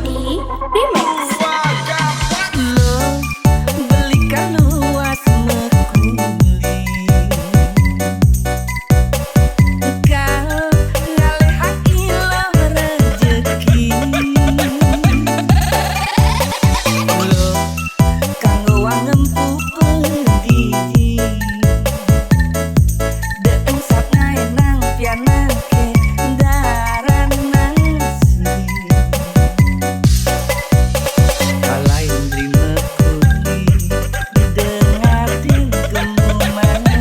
Swadi Remix. Lo belikan luas mekuli, kau ngalehake lo rejeki. Lo kanggo wangempu penggigi, deung sak nang pianake daran nangsi. Kalain terima kuli didengarin kemana.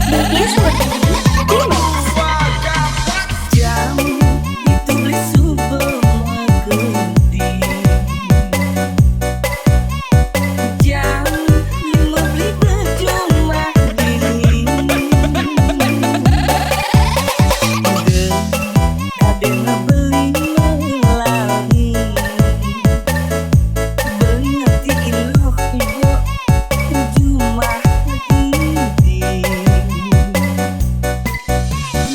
DJ Swadi Remix. Jam ditulis subuh menggedi, jam 5 beli berjumlah dingin. Kade ngebeli melari, beli ngerti iluh ibu jumlah gidi.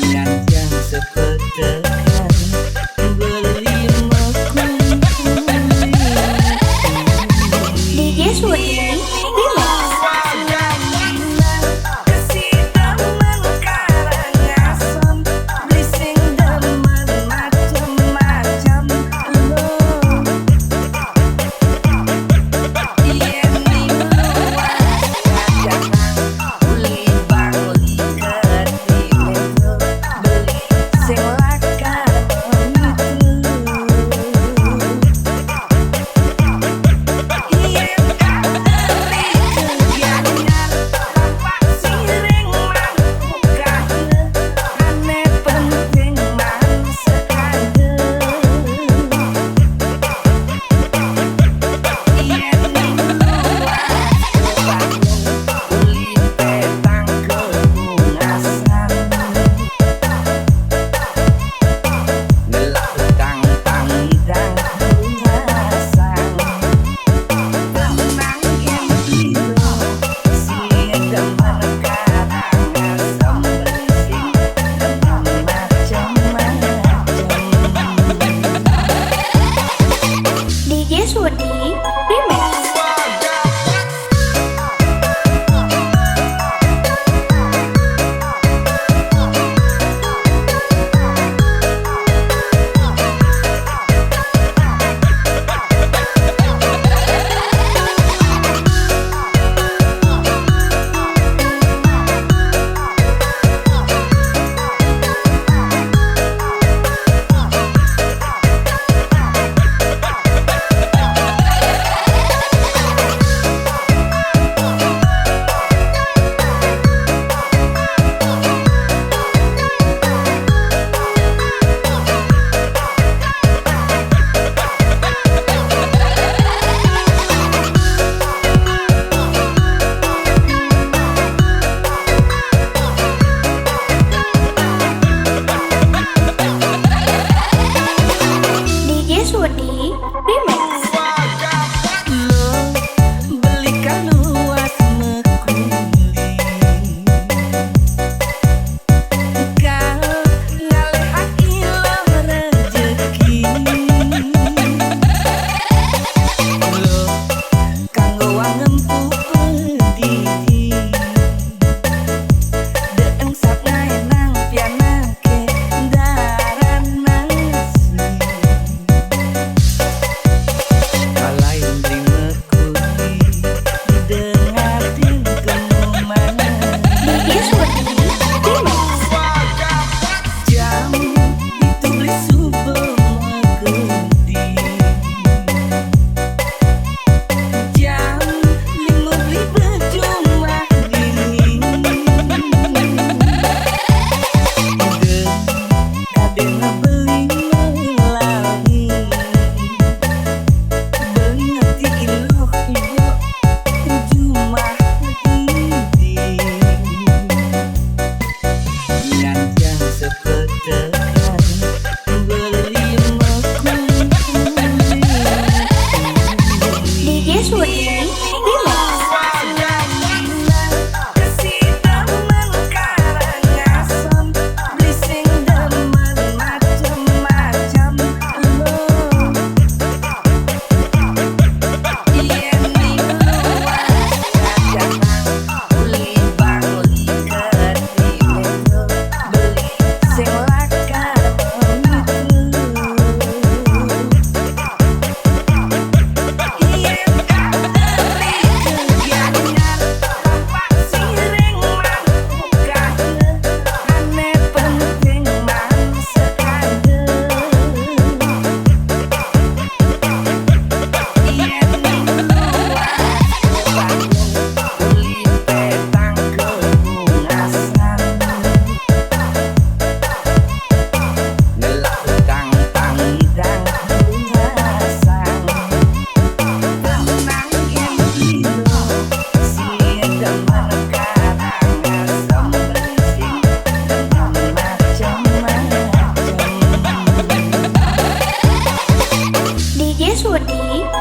Nganjang sepetekan beli mekuli. DJ Swadi Remix. Kesidaman karangasem, blising demen macem-macem. Lo yen ning luas kajangan uli bangli gede metu, beli sing lakar itu. Yen kabeli kegiatan bapak siring mangkukane, ane penting man sekade. Yen ning luas kebangun uli petang kepungasan, ngelak utang pamidang pungasan. Tenang yen piro sing demen karangasem, blising demen macem-macem. DJ Swadi Remix. สวัสดี